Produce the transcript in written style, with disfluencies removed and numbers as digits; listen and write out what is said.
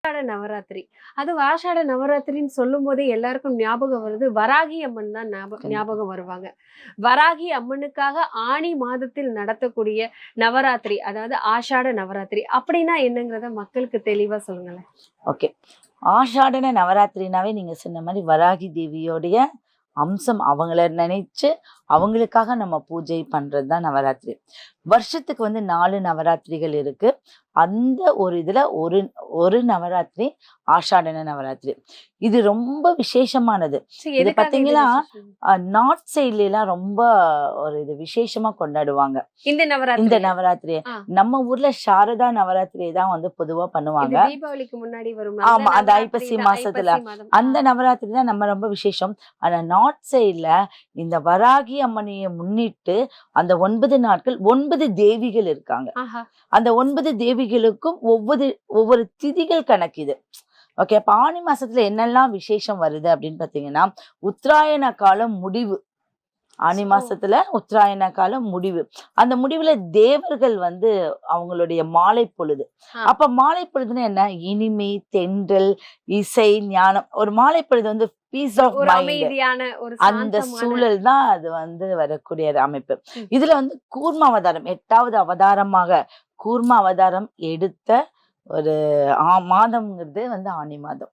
ஆஷாட நவராத்திரி. அதுவும் ஆஷாட நவராத்திரின்னு சொல்லும்போதே எல்லாருக்கும் ஞாபகம் வருது. வராகி அம்மன் தான் கண்டிப்பா. ஞாபகம் வருவாங்க. வராகி அம்மனுக்காக ஆனி மாதத்தில் நடத்தக்கூடிய நவராத்திரி, அதாவது ஆஷாட நவராத்திரி. அப்படின்னா என்னங்கிறத மக்களுக்கு தெளிவா சொல்லுங்களேன். ஓகே. ஆஷாடன நவராத்திரினாவே நீங்க சொன்ன மாரி வராகி தேவியோடைய அம்சம். அவங்கள நினைச்சு, அவங்களுக்காக நம்ம பூஜை பண்றது தான் நவராத்திரி. வருஷத்துக்கு 4 நவராத்திரிகள் இருக்கு. அந்த ஒரு இதுல ஒரு ஒரு நவராத்திரி ஆஷாடன நவராத்திரி. இது ரொம்ப விசேஷமானது. சரி, இது எதுக்காக இது பார்த்தீங்கன்னா, விசேஷம்? நார்த் சைட்லலாம் ரொம்ப ஒரு இது விசேஷமா கொண்டாடுவாங்க. இந்த இந்த நவராத்திரி. நவராத்திரிய. ஆ. நம்ம ஊர்ல சாரதா நவராத்திரியை தான் பொதுவா இது பண்ணுவாங்க. தீபாவளிக்கு முன்னாடி வரும் ஆமா. அந்த நவராத்திரி ஐப்பசி தான். மாசத்துல. ஐப்பசி மாதம். அந்த நவராத்திரி தான் நம்ம ரொம்ப விசேஷம். ஆனா நார்த் சைட்ல இந்த வராகி அம்மனைய முன்னிட்டு அந்த 9 நாட்கள் 9 தேவிகள் இருக்காங்க. ஆஹா. அந்த 9 தேவிகளுக்கும் ஒவ்வொரு திதிகள் கணக்கிது. ஓகே. அப்ப ஆனி மாசத்துல என்னெல்லாம் விசேஷம் வருது அப்படின்னு பார்த்தீங்கன்னா, உத்தராயண காலம் முடிவு. ஆனி ஓ. மாசத்துல உத்தராயண காலம் முடிவு. அந்த முடிவுல தேவர்கள் அவங்களுடைய மாலை பொழுது. ஆ. அப்ப மாலை பொழுதுன்னா என்ன? இனிமை, தென்றல், இசை, ஞானம். ஒரு மாலை பொழுது பீஸ் ஒரு ஆஃப் ஒரு மைண்ட். அமைதியான, ஒரு அந்த சாந்தமான. சூழல் தான் அது வரக்கூடிய ஒரு அமைப்பு. ம். இதுல கூர்ம அவதாரம் 8வது அவதாரமாக கூர்ம அவதாரம் எடுத்த ஒரு மாதம்ங்கிறது ஆனி மாதம்.